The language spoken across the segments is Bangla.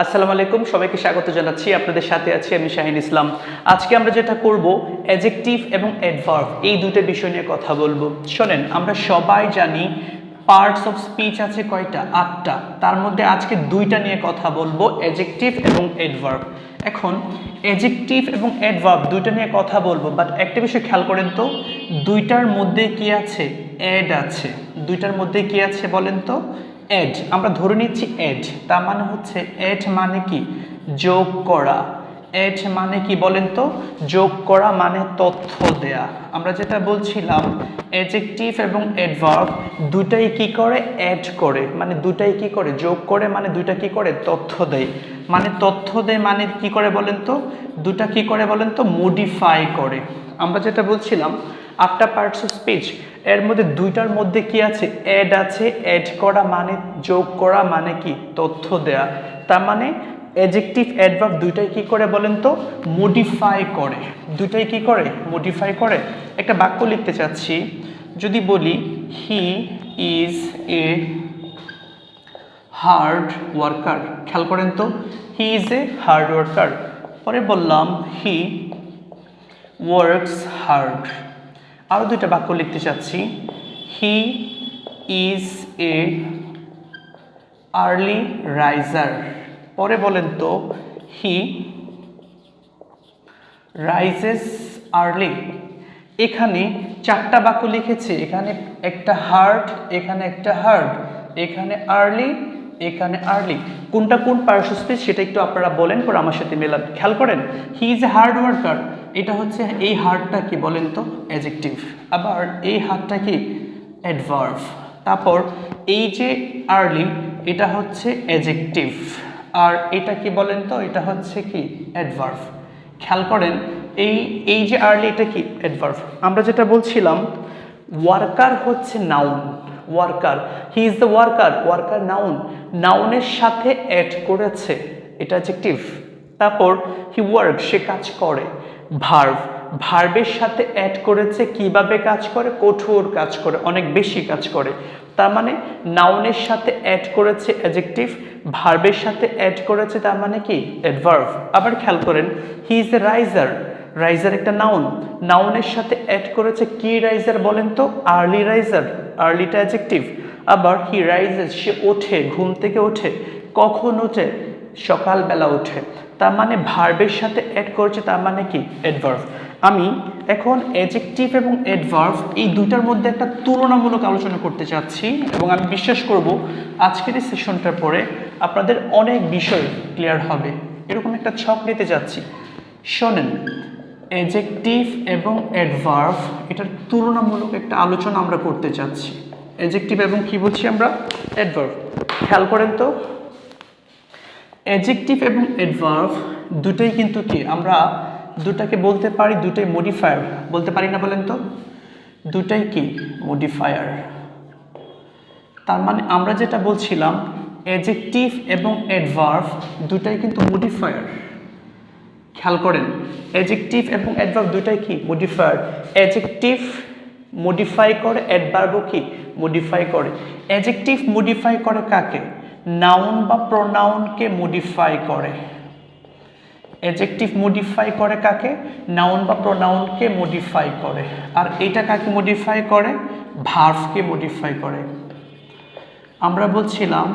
আসসালামু আলাইকুম, সবাইকে স্বাগত জানাচ্ছি। আপনাদের সাথে আছি আমি শাহিন ইসলাম। আজকে আমরা যেটা করব অ্যাডজেক্টিভ এবং অ্যাডভার্ব এই দুটো বিষয় নিয়ে কথা বলবো। শোনেন, আমরা সবাই জানি পার্টস অফ স্পিচ আছে কয়টা? 8টা। তার মধ্যে আজকে দুইটা নিয়ে কথা বলবো, অ্যাডজেক্টিভ এবং অ্যাডভার্ব। এখন অ্যাডজেক্টিভ এবং অ্যাডভার্ব দুইটা নিয়ে কথা বলবো, বাট একটা বিষয় খেয়াল করেন তো, দুইটার মধ্যে কি আছে? অ্যাড আছে। দুইটার মধ্যে কি আছে বলেন তো? অ্যাড। আমরা ধরে নিচ্ছি অ্যাড, তার মানে হচ্ছে অ্যাড মানে কি? যোগ করা। অ্যাড মানে কি বলেন তো? যোগ করা মানে তথ্য দেয়া। আমরা যেটা বলছিলাম অ্যাডজেক্টিভ এবং অ্যাডভার্ব দুটাই কি করে? অ্যাড করে, মানে দুটাই কি করে? যোগ করে, মানে দুইটা কি করে? তথ্য দেয়। মানে তথ্য দেয় মানে কি করে বলেন তো? দুটা কি করে বলেন তো? মডিফাই করে। আমরা যেটা বলছিলাম 8টা পার্টস অফ স্পিচ, এর মধ্যে দুইটার মধ্যে কি আছে? অ্যাড আছে। অ্যাড করা মানে যোগ করা মানে কি? তথ্য দেয়া। তার মানে অ্যাডজেক্টিভ অ্যাডভার্ব দুইটাই কি করে বলেন তো? মডিফাই করে। দুইটাই কি করে? মডিফাই করে। একটা বাক্য লিখতে চাচ্ছি, যদি বলি হি ইজ এ হার্ড ওয়ার্কার। খেয়াল করেন তো, হি ইজ এ হার্ড ওয়ার্কার। পরে বললাম হি ওয়ার্কস হার্ড। আরও দুইটা বাক্য লিখতে চাচ্ছি, হি ইজ এ আর্লি রাইজার। পরে বলেন তো, হি রাইজেস আর্লি। এখানে 4টা বাক্য লিখেছি, এখানে একটা হার্ড, এখানে একটা হার্ড, এখানে আর্লি, এখানে আর্লি। কোনটা কোন পার্টস অফ স্পিচ সেটা একটু আপনারা বলেন, পর আমার সাথে মেলান। খেয়াল করেন, he is A hard worker, এটা হচ্ছে, এই হার্ডটা কি বলেন তো? অ্যাডজেক্টিভ। আবার এই হার্ডটা কি? অ্যাডভার্ব। তারপর এই যে আর্লি, এটা হচ্ছে অ্যাডজেক্টিভ। আর এটা কি বলেন তো? এটা হচ্ছে কি? অ্যাডভার্ব। খেয়াল করেন, এই যে আর্লি, এটা কি? অ্যাডভার্ব। আমরা যেটা বলছিলাম ওয়ার্কার হচ্ছে noun. Worker, he is the worker. Worker noun, নাউনের সাথে অ্যাড করেছে, এটা অ্যাডজেক্টিভ। তারপর হি ওয়ার্ক, সে কাজ করে। ভার্ব, ভার্বের সাথে অ্যাড করেছে, কিভাবে কাজ করে? কঠোর কাজ করে, অনেক বেশি কাজ করে। তার মানে নাউনের সাথে অ্যাড করেছে অ্যাডজেক্টিভ, ভার্বের সাথে অ্যাড করেছে, তার মানে কি? অ্যাডভার্ব। আবার খেয়াল করেন, he is a riser. Riser একটা নাউন, নাউনের সাথে অ্যাড করেছে কি রাইজার বলেন তো? Early riser. আর্লিটা অ্যাডজেক্টিভ। আবার হি রাইজেস, সে ওঠে, ঘুম থেকে ওঠে। কখন ওঠে? সকালবেলা ওঠে। তার মানে ভার্বের সাথে অ্যাড করেছে, তার মানে কি? অ্যাডভার্ব। আমি এখন অ্যাডজেক্টিভ এবং অ্যাডভার্ব এই দুইটার মধ্যে একটা তুলনামূলক আলোচনা করতে চাচ্ছি, এবং আমি বিশ্বাস করব আজকের এই সেশনটার পরে আপনাদের অনেক বিষয় ক্লিয়ার হবে। এরকম একটা ছক নিতে যাচ্ছি। শোনেন, অ্যাডজেক্টিভ এবং অ্যাডভার্ব এটার তুলনামূলক একটা আলোচনা আমরা করতে চাচ্ছি। অ্যাডজেক্টিভ এবং কি বলছি আমরা? অ্যাডভার্ব। খেয়াল করেন তো, অ্যাডজেক্টিভ এবং অ্যাডভার্ব দুটোই কিন্তু কি, আমরা দুটাকে বলতে পারি দুটোই মডিফায়ার, বলতে পারি না বলেন তো? দুটাই কি? মডিফায়ার। তার মানে আমরা যেটা বলছিলাম অ্যাডজেক্টিভ এবং অ্যাডভার্ব দুটাই কিন্তু মডিফায়ার। খেয়াল করেন, অ্যাডজেক্টিভ এবং অ্যাডভার্ব দুটাই কি? মডিফায়ার। অ্যাডজেক্টিভ মডিফাই করে, অ্যাডভার্বও কি? মডিফাই করে। অ্যাডজেক্টিভ মডিফাই করে কাকে? নাউন বা প্রোনাউনকে মডিফাই করে। অ্যাডজেক্টিভ মডিফাই করে কাকে? নাউন বা প্রোনাউনকে মডিফাই করে। আর এটা কাকে মডিফাই করে? ভার্বকে মডিফাই করে। আমরা বলছিলাম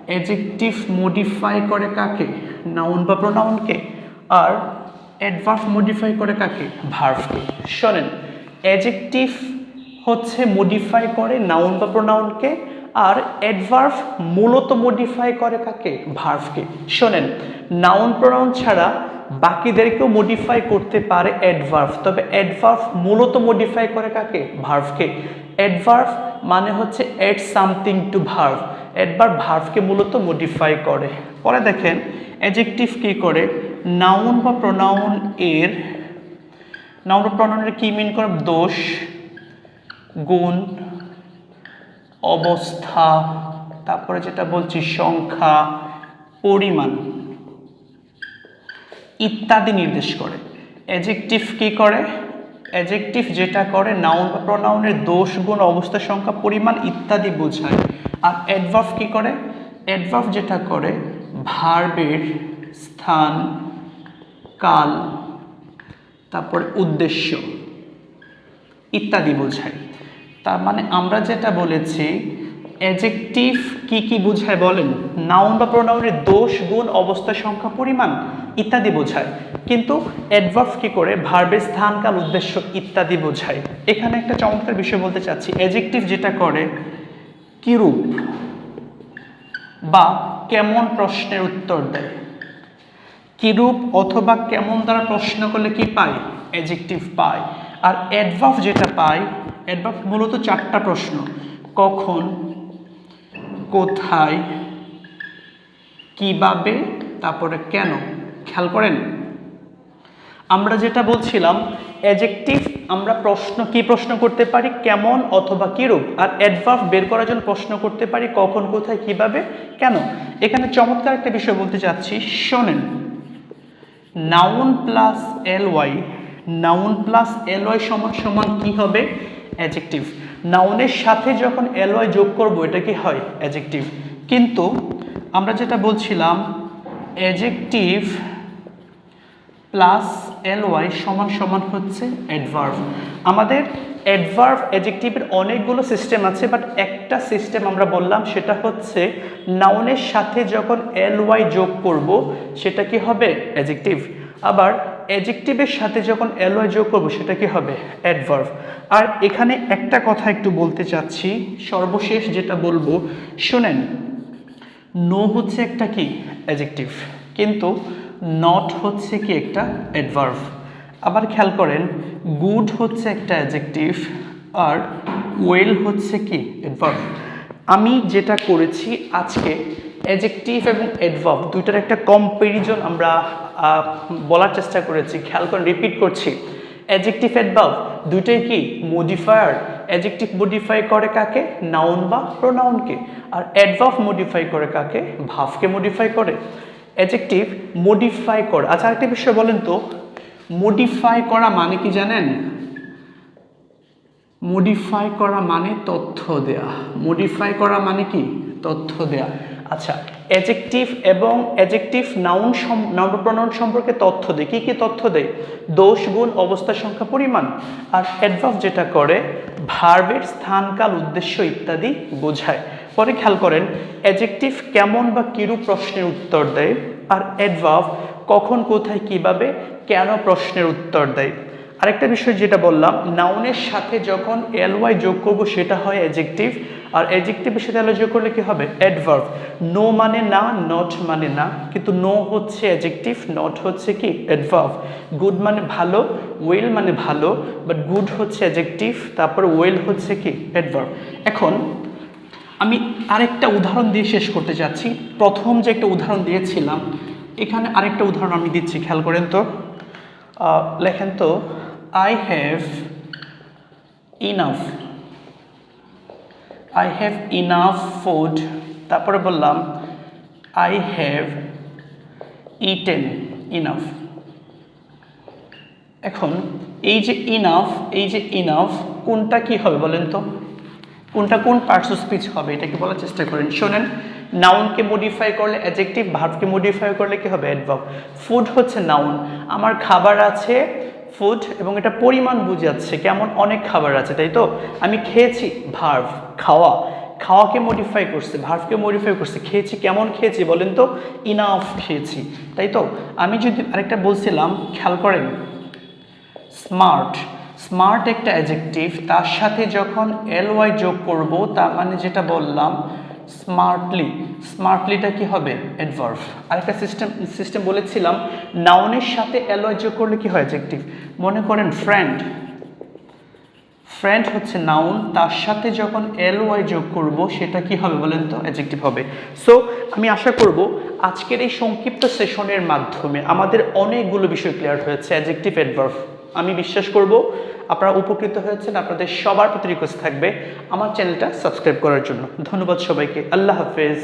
অ্যাডজেক্টিভ মডিফাই করে কাকে? নাউন বা প্রোনাউনকে। আর অ্যাডভার্ব মডিফাই করে কাকে? ভার্বকে। শোনেন, অ্যাডজেক্টিভ হচ্ছে মডিফাই করে নাউন বা প্রোনাউনকে, আর অ্যাডভার্ব মূলত মডিফাই করে কাকে? ভার্বকে। শোনেন, নাউন প্রোনাউন ছাড়া বাকিদেরকেও মডিফাই করতে পারে অ্যাডভার্ব, তবে অ্যাডভার্ব মূলত মডিফাই করে কাকে? ভার্বকে। অ্যাডভার্ব মানে হচ্ছে add something to verb. Adverb ভার্বকে মূলত মডিফাই করে। পরে দেখেন অ্যাডজেক্টিভ কি করে? নাউন বা প্রোনাউন এর, নাউন বা প্রোনাউনের কি মিন করে? দোষ, গুণ, অবস্থা, তারপরে যেটা বলছি সংখ্যা, পরিমাণ ইত্যাদি নির্দেশ করে। অ্যাডজেক্টিভ কি করে? অ্যাডজেক্টিভ যেটা করে নাউন বা প্রোনাউনের দোষ, গুণ, অবস্থা, সংখ্যা, পরিমাণ ইত্যাদি বোঝায়। আর অ্যাডভার্ব কি করে? অ্যাডভার্ব যেটা করে ভার্বের স্থান, কাল, তারপর উদ্দেশ্য ইত্যাদি বোঝায়। তার মানে আমরা যেটা বলেছি অ্যাডজেক্টিভ কি কি বোঝায় বলেন? নাউন বা প্রোনাউনের দোষ, গুণ, অবস্থা, সংখ্যা, পরিমাণ ইত্যাদি বোঝায়। কিন্তু অ্যাডভার্ব কি করে? ভার্বের স্থান, কাল, উদ্দেশ্য ইত্যাদি বোঝায়। এখানে একটা চমৎকার বিষয় বলতে চাচ্ছি, অ্যাডজেক্টিভ যেটা করে কিরূপ বা কেমন প্রশ্নের উত্তর দেয়। কিরূপ অথবা কেমন দ্বারা প্রশ্ন করলে কি পাই? অ্যাডজেক্টিভ পাই। আর অ্যাডভার্ব যেটা পাই, অ্যাডভার্ব মূলত 4টা প্রশ্ন: কখন, কোথায়, কিভাবে, তারপরে কেন। খেয়াল করেন, আমরা যেটা বলছিলাম অ্যাডজেক্টিভ আমরা কি প্রশ্ন করতে পারি? কেমন অথবা কিরূপ। আর অ্যাডভার্ব বের করার জন্য প্রশ্ন করতে পারি কখন, কোথায়, কিভাবে, কেন। এখানে চমৎকার একটা বিষয় বলতে চাচ্ছি, শোনেন। Noun plus LY, noun plus LY সমান সমান কি হবে? অ্যাডজেক্টিভ। নাউনের সাথে যখন এলওয়াই যোগ করব এটা কি হয়? অ্যাডজেক্টিভ। কিন্তু আমরা যেটা বলছিলাম অ্যাডজেক্টিভ প্লাস এলওয়াই সমান সমান হচ্ছে অ্যাডভার্ব। আমাদের অ্যাডভার্ব অ্যাডজেক্টিভের অনেকগুলো সিস্টেম আছে, বাট একটা সিস্টেম আমরা বললাম সেটা হচ্ছে নাউনের সাথে যখন এলওয়াই যোগ করব সেটা কি হবে? অ্যাডজেক্টিভ। আবার অ্যাডজেক্টিভের সাথে যখন এলওয়াই যোগ করব সেটা কি হবে? অ্যাডভার্ব। আর এখানে একটা কথা একটু বলতে চাচ্ছি, সর্বশেষ যেটা বলবো, শুনেন, নো হচ্ছে একটা কি? অ্যাডজেক্টিভ, কিন্তু নট হচ্ছে কি? একটা অ্যাডভার্ব। আবার খেয়াল করেন, গুড হচ্ছে একটা অ্যাডজেক্টিভ আর ওয়েল হচ্ছে কি? অ্যাডভার্ব। আমি যেটা করেছি আজকে অ্যাডজেক্টিভ এবং অ্যাডভার্ব দুইটার একটা কম্প্যারিজন আমরা বলার চেষ্টা করেছি। খেয়াল করেন, রিপিট করছি, অ্যাডজেক্টিভ অ্যাডভার্ব দুইটাই কি? মডিফায়ার। অ্যাডজেক্টিভ মডিফাই করে কাকে? নাউন বা প্রোনাউনকে। আর অ্যাডভার্ব মডিফাই করে কাকে? ভার্বকে মডিফাই করে। অ্যাডজেক্টিভ মডিফাই করে। আচ্ছা, আরেকটা বিষয় বলেন তো, মডিফাই করা মানে কি জানেন? মডিফাই করা মানে তথ্য দেয়া। মডিফাই করা মানে কি? তথ্য দেয়া। আচ্ছা, অ্যাডজেক্টিভ এবং অ্যাডজেক্টিভ নাউন প্রোনাউন সম্পর্কে তথ্য দেয়। কি কি তথ্য দেয়? দোষ, গুণ, অবস্থা, সংখ্যা, পরিমাণ। আর অ্যাডভার্ব যেটা করে ভার্বের স্থান, কাল, উদ্দেশ্য ইত্যাদি বোঝায়। পরে খেয়াল করেন, অ্যাডজেক্টিভ কেমন বা কিরূপ প্রশ্নের উত্তর দেয়, আর অ্যাডভার্ব কখন, কোথায়, কিভাবে, কেন প্রশ্নের উত্তর দেয়। আরেকটা বিষয় যেটা বললাম, নাউনের সাথে যখন এলওয়াই যোগ করব সেটা হয় অ্যাডজেক্টিভ, আর অ্যাডজেক্টিভের সাথে এলওয়াই যোগ করলে কি হবে? অ্যাডভার্ব। নো মানে না, নট মানে না, কিন্তু নো হচ্ছে অ্যাডজেক্টিভ, নট হচ্ছে কি? অ্যাডভার্ব। গুড মানে ভালো, ওয়েল মানে ভালো, বাট গুড হচ্ছে অ্যাডজেক্টিভ, তারপর ওয়েল হচ্ছে কি? অ্যাডভার্ব। এখন আমি আরেকটা উদাহরণ দিয়ে শেষ করতে চাচ্ছি। প্রথম যে একটা উদাহরণ দিয়েছিলাম, এখানে আরেকটা উদাহরণ আমি দিচ্ছি, খেয়াল করেন তো। লেখেন তো, I have enough food, তারপরে বললাম I have eaten enough। এখন এই যে ইনাফ কোনটা কি হবে বলেন তো? কোনটা কোন পার্টস অফ স্পিচ হবে? এটাকে বলার চেষ্টা করেন। শোনেন, নাউনকে মডিফাই করলে অ্যাডজেক্টিভ, ভার্বকে মডিফাই করলে কি হবে? অ্যাডভার্ব। ফুড হচ্ছে নাউন, আমার খাবার আছে ফুড, এবং এটা পরিমাণ বুঝাচ্ছে, কেমন অনেক খাবার আছে, তাই তো? আমি খেয়েছি, ভার্ব, খাওয়া, খাওয়াকে মডিফাই করছে, ভার্বকে মডিফাই করছে, খেয়েছি, কেমন খেয়েছি বলেন তো? ইনাফ খেয়েছি, তাই তো? আমি যদি আরেকটা বলছিলাম, খেয়াল করেন, স্মার্ট একটা অ্যাডজেক্টিভ, তার সাথে যখন এলওয়াই যোগ করব তার মানে যেটা বললাম স্মার্টলিটা কি হবে? অ্যাডভার্ব। আরেকটা সিস্টেম বলেছিলাম, নাউনের সাথে এলওয়াই যোগ করলে কি হয়? অ্যাডজেক্টিভ। মনে করেন ফ্রেন্ড হচ্ছে নাউন, তার সাথে যখন এলওয়াই যোগ করব সেটা কি হবে বলেন তো? অ্যাডজেক্টিভ হবে। সো আমি আশা করব আজকের এই সংক্ষিপ্ত সেশনের মাধ্যমে আমাদের অনেকগুলো বিষয় ক্লিয়ার হয়েছে, অ্যাডজেক্টিভ, অ্যাডভার্ব। আমি বিশ্বাস করব আপনারা উপকৃত হয়েছেন। আপনাদের সবার প্রতি রিকোয়েস্ট থাকবে আমার চ্যানেলটা সাবস্ক্রাইব করার জন্য। ধন্যবাদ সবাইকে। আল্লাহ হাফেজ।